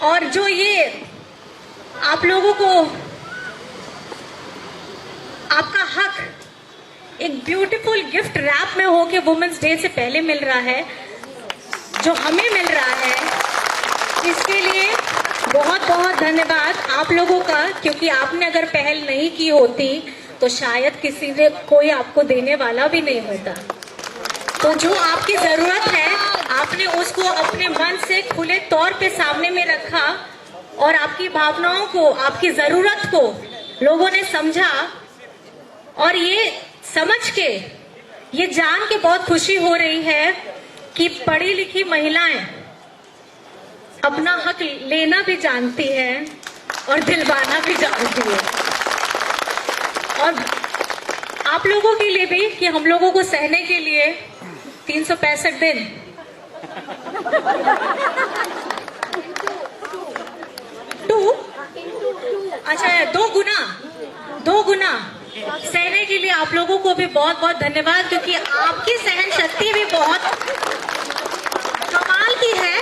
और जो ये आप लोगों को आपका हक एक ब्यूटीफुल गिफ्ट रैप में हो के वुमेन्स डे से पहले मिल रहा है, जो हमें मिल रहा है, इसके लिए बहुत बहुत धन्यवाद आप लोगों का। क्योंकि आपने अगर पहल नहीं की होती तो शायद किसी ने कोई आपको देने वाला भी नहीं होता। तो जो आपकी जरूरत है आपने उसको अपने मन से खुले तौर पे सामने में रखा और आपकी भावनाओं को, आपकी जरूरत को लोगों ने समझा। और ये समझ के, ये जान के बहुत खुशी हो रही है कि पढ़ी लिखी महिलाएं अपना हक लेना भी जानती है और दिलवाना भी जानती है। और आप लोगों के लिए भी कि हम लोगों को सहने के लिए 365 दिन अच्छा 2 गुना सहने के लिए आप लोगों को भी बहुत बहुत धन्यवाद। क्योंकि आपकी सहन शक्ति भी बहुत कमाल की है,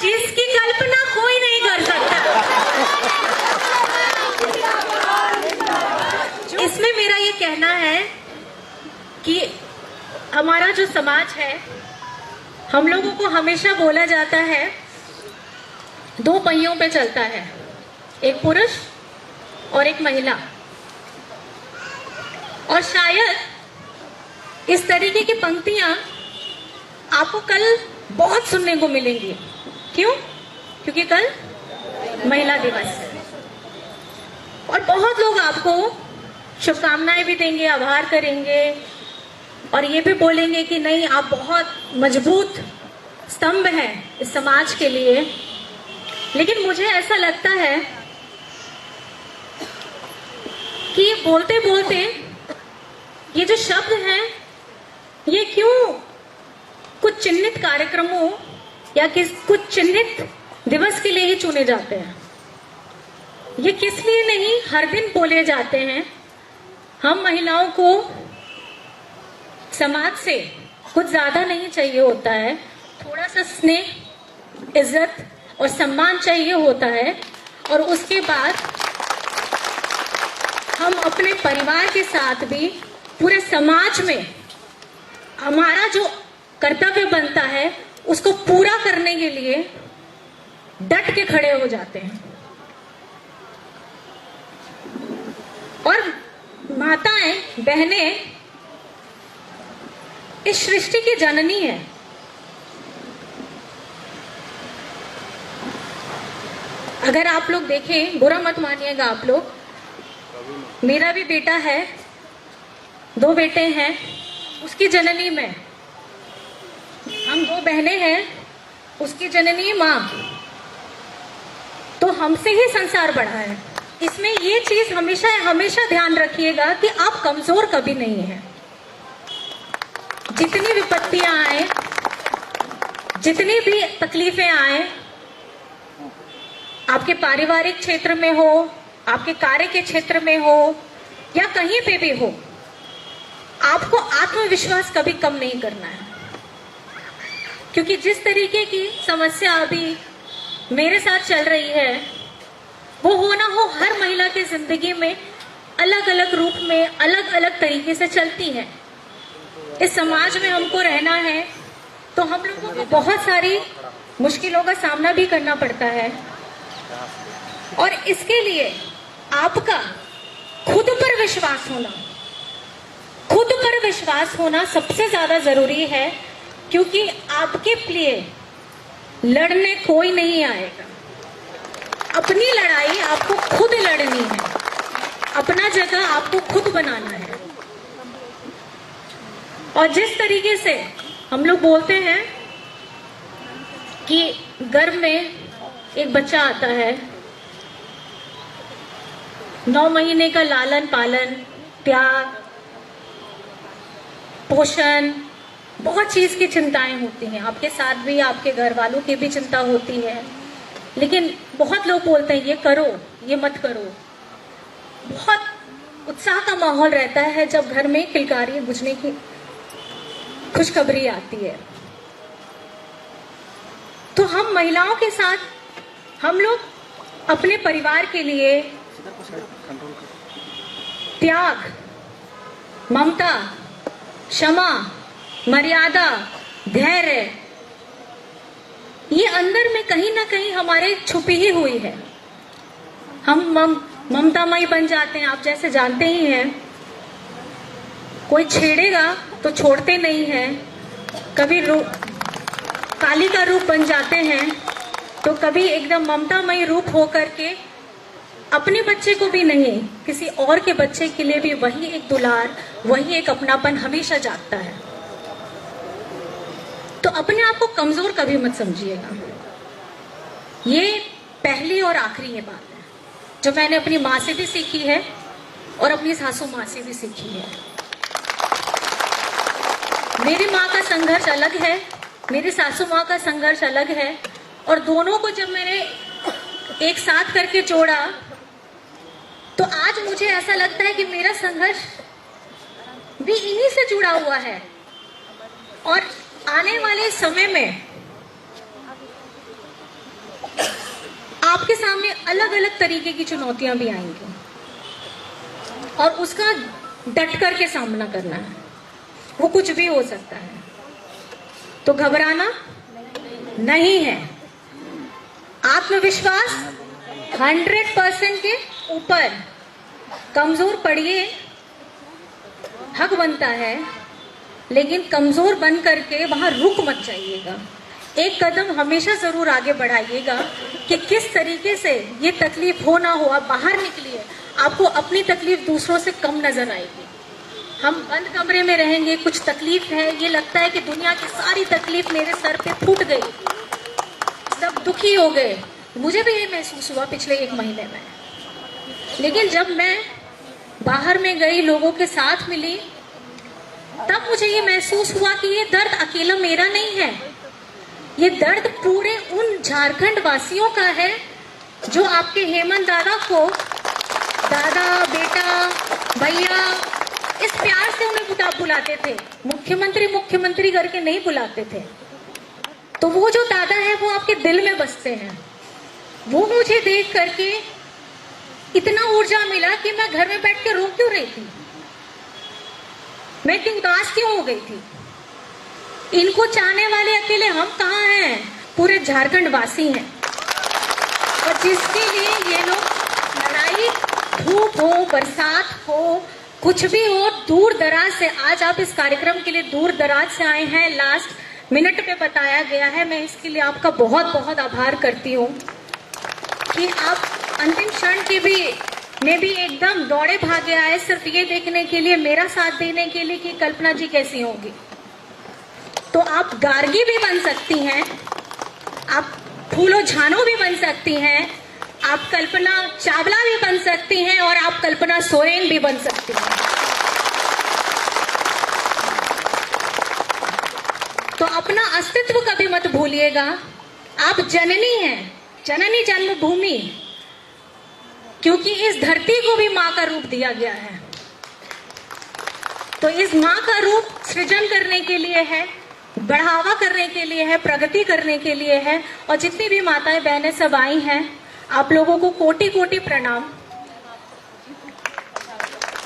जिसकी कल्पना कोई नहीं कर सकता। इसमें मेरा ये कहना है कि हमारा जो समाज है, हम लोगों को हमेशा बोला जाता है 2 पहियों पे चलता है, एक पुरुष और एक महिला। और शायद इस तरीके की पंक्तियां आपको कल बहुत सुनने को मिलेंगी। क्यों? क्योंकि कल महिला दिवस है और बहुत लोग आपको शुभकामनाएं भी देंगे, आभार करेंगे और ये भी बोलेंगे कि नहीं, आप बहुत मजबूत स्तंभ हैं इस समाज के लिए। लेकिन मुझे ऐसा लगता है कि बोलते बोलते ये जो शब्द हैं, ये क्यों कुछ चिन्हित कार्यक्रमों या कुछ चिन्हित दिवस के लिए ही चुने जाते हैं? ये किस लिए नहीं हर दिन बोले जाते हैं? हम महिलाओं को समाज से कुछ ज्यादा नहीं चाहिए होता है, थोड़ा सा स्नेह, इज्जत और सम्मान चाहिए होता है। और उसके बाद हम अपने परिवार के साथ भी पूरे समाज में हमारा जो कर्तव्य बनता है उसको पूरा करने के लिए डट के खड़े हो जाते हैं। और माताएं, बहनें इस सृष्टि की जननी है। अगर आप लोग देखें, बुरा मत मानिएगा आप लोग, मेरा भी बेटा है, 2 बेटे हैं, उसकी जननी मैं, हम 2 बहनें हैं, उसकी जननी माँ। तो हमसे ही संसार बढ़ा है। इसमें ये चीज हमेशा हमेशा ध्यान रखिएगा कि आप कमजोर कभी नहीं हैं। जितनी विपत्तियां आए, जितनी भी तकलीफें आए, आपके पारिवारिक क्षेत्र में हो, आपके कार्य के क्षेत्र में हो या कहीं पे भी हो, आपको आत्मविश्वास कभी कम नहीं करना है। क्योंकि जिस तरीके की समस्या अभी मेरे साथ चल रही है, वो हो ना हो हर महिला की जिंदगी में अलग अलग रूप में, अलग अलग तरीके से चलती है। इस समाज में हमको रहना है तो हम लोगों को बहुत सारी मुश्किलों का सामना भी करना पड़ता है। और इसके लिए आपका खुद पर विश्वास होना सबसे ज्यादा जरूरी है। क्योंकि आपके लिए लड़ने कोई नहीं आएगा। अपनी लड़ाई आपको खुद लड़नी है, अपना जगह आपको खुद बनाना है। और जिस तरीके से हम लोग बोलते हैं कि गर्भ में एक बच्चा आता है, 9 महीने का लालन पालन, त्याग, पोषण, बहुत चीज की चिंताएं होती हैं। आपके साथ भी आपके घर वालों की भी चिंता होती है। लेकिन बहुत लोग बोलते हैं ये करो, ये मत करो। बहुत उत्साह का माहौल रहता है जब घर में किलकारी बुझने की खुशखबरी आती है। तो तो हम महिलाओं के साथ हम लोग अपने परिवार के लिए त्याग, ममता, क्षमा, मर्यादा, धैर्य, ये अंदर में कहीं ना कहीं हमारे छुपी ही हुई है। हम ममतामयी बन जाते हैं, आप जैसे जानते ही हैं। कोई छेड़ेगा तो छोड़ते नहीं हैं, कभी काली का रूप बन जाते हैं, तो कभी एकदम ममतामयी रूप हो करके अपने बच्चे को भी नहीं, किसी और के बच्चे के लिए भी वही एक दुलार, वही एक अपनापन हमेशा जागता है। तो अपने आप को कमजोर कभी मत समझिएगा। ये पहली और आखिरी ये बात है जो मैंने अपनी माँ से भी सीखी है और अपनी सासू माँ से भी सीखी है। मेरी माँ का संघर्ष अलग है, मेरी सासू माँ का संघर्ष अलग है, और दोनों को जब मैंने एक साथ करके जोड़ा तो आज मुझे ऐसा लगता है कि मेरा संघर्ष भी इन्हीं से जुड़ा हुआ है। और आने वाले समय में आपके सामने अलग अलग तरीके की चुनौतियां भी आएंगी और उसका डट करके सामना करना है। वो कुछ भी हो सकता है, तो घबराना नहीं है। आत्मविश्वास 100% के ऊपर, कमजोर पड़िए, हक बनता है, लेकिन कमजोर बन करके वहां रुक मत जाइएगा। एक कदम हमेशा जरूर आगे बढ़ाइएगा कि किस तरीके से ये तकलीफ हो ना हो, आप बाहर निकलिए, आपको अपनी तकलीफ दूसरों से कम नजर आएगी। हम बंद कमरे में रहेंगे, कुछ तकलीफ है, ये लगता है कि दुनिया की सारी तकलीफ मेरे सर पे फूट गई, सब दुखी हो गए। मुझे भी ये महसूस हुआ पिछले 1 महीने में। लेकिन जब मैं बाहर में गई, लोगों के साथ मिली, तब मुझे ये महसूस हुआ कि ये दर्द अकेला मेरा नहीं है, ये दर्द पूरे उन झारखंड वासियों का है जो आपके हेमंत दादा को दादा, बेटा, भैया इस प्यार से उन्हें बुलाते थे। मुख्यमंत्री मुख्यमंत्री करके नहीं बुलाते थे। तो वो जो दादा है वो आपके दिल में बसते हैं। वो मुझे देख करके इतना ऊर्जा मिला कि मैं घर में बैठ के रो क्यों रही थी, मैं इतनी उदास क्यों हो गई थी। इनको चाहने वाले अकेले हम कहाँ हैं, पूरे झारखंड वासी हैं। और जिसके लिए ये लोग लड़ाई, धूप हो, बरसात हो, कुछ भी हो, दूर दराज से, आज आप इस कार्यक्रम के लिए दूर दराज से आए हैं, लास्ट मिनट पे बताया गया है। मैं इसके लिए आपका बहुत बहुत आभार करती हूँ कि आप अंतिम क्षण के भी में भी एकदम दौड़े भागे आए सिर्फ ये देखने के लिए, मेरा साथ देने के लिए कि कल्पना जी कैसी होंगी। तो आप गार्गी भी बन सकती हैं, आप फूलो झानो भी बन सकती हैं, आप कल्पना चावला भी बन सकती हैं, और आप कल्पना सोरेन भी बन सकती हैं। तो अपना अस्तित्व कभी मत भूलिएगा। आप जननी हैं, जननी जन्मभूमि, क्योंकि इस धरती को भी माँ का रूप दिया गया है। तो इस माँ का रूप सृजन करने के लिए है, बढ़ावा करने के लिए है, प्रगति करने के लिए है। और जितनी भी माताएं बहनें सब आई हैं, आप लोगों को कोटि कोटि प्रणाम।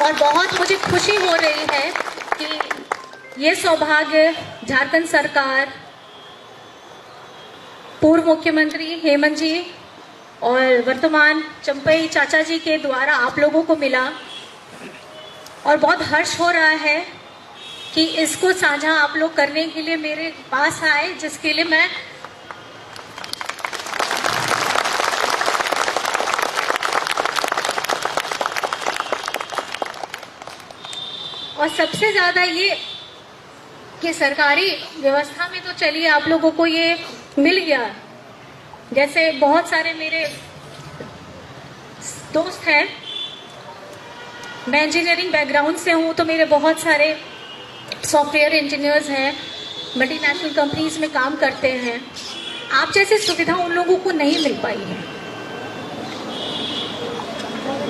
और बहुत मुझे खुशी हो रही है कि ये सौभाग्य झारखंड सरकार, पूर्व मुख्यमंत्री हेमंत जी और वर्तमान चंपई चाचा जी के द्वारा आप लोगों को मिला। और बहुत हर्ष हो रहा है कि इसको साझा आप लोग करने के लिए मेरे पास आए, जिसके लिए मैं और सबसे ज्यादा ये कि सरकारी व्यवस्था में तो चलिए आप लोगों को ये मिल गया। जैसे बहुत सारे मेरे दोस्त हैं, मैं इंजीनियरिंग बैकग्राउंड से हूँ, तो मेरे बहुत सारे सॉफ्टवेयर इंजीनियर्स हैं, मल्टीनेशनल कंपनीज में काम करते हैं। आप जैसी सुविधा उन लोगों को नहीं मिल पाई है।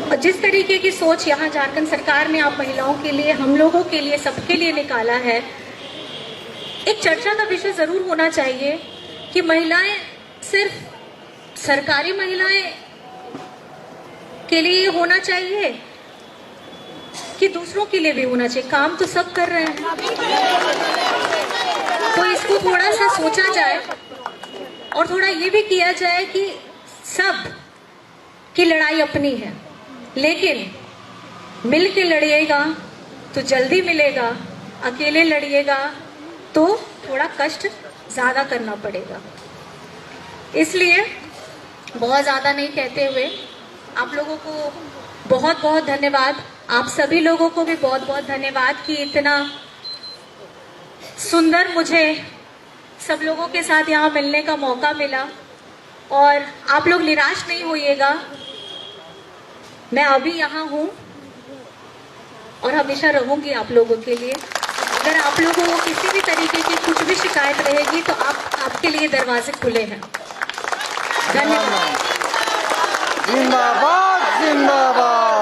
और जिस तरीके की सोच यहाँ झारखंड सरकार ने आप महिलाओं के लिए, हम लोगों के लिए, सबके लिए निकाला है, एक चर्चा का विषय जरूर होना चाहिए कि महिलाएं सिर्फ सरकारी महिलाएं के लिए होना चाहिए कि दूसरों के लिए भी होना चाहिए? काम तो सब कर रहे हैं, तो इसको थोड़ा सा सोचा जाए और थोड़ा ये भी किया जाए कि सब की लड़ाई अपनी है, लेकिन मिल के लड़िएगा तो जल्दी मिलेगा, अकेले लड़िएगा तो थोड़ा कष्ट ज्यादा करना पड़ेगा। इसलिए बहुत ज्यादा नहीं कहते हुए आप लोगों को बहुत बहुत धन्यवाद। आप सभी लोगों को भी बहुत बहुत धन्यवाद कि इतना सुंदर मुझे सब लोगों के साथ यहाँ मिलने का मौका मिला। और आप लोग निराश नहीं होइएगा, मैं अभी यहाँ हूँ और हमेशा रहूंगी आप लोगों के लिए। अगर आप लोगों को किसी भी तरीके की कुछ भी शिकायत रहेगी तो आपके लिए दरवाजे खुले हैं। धन्यवाद।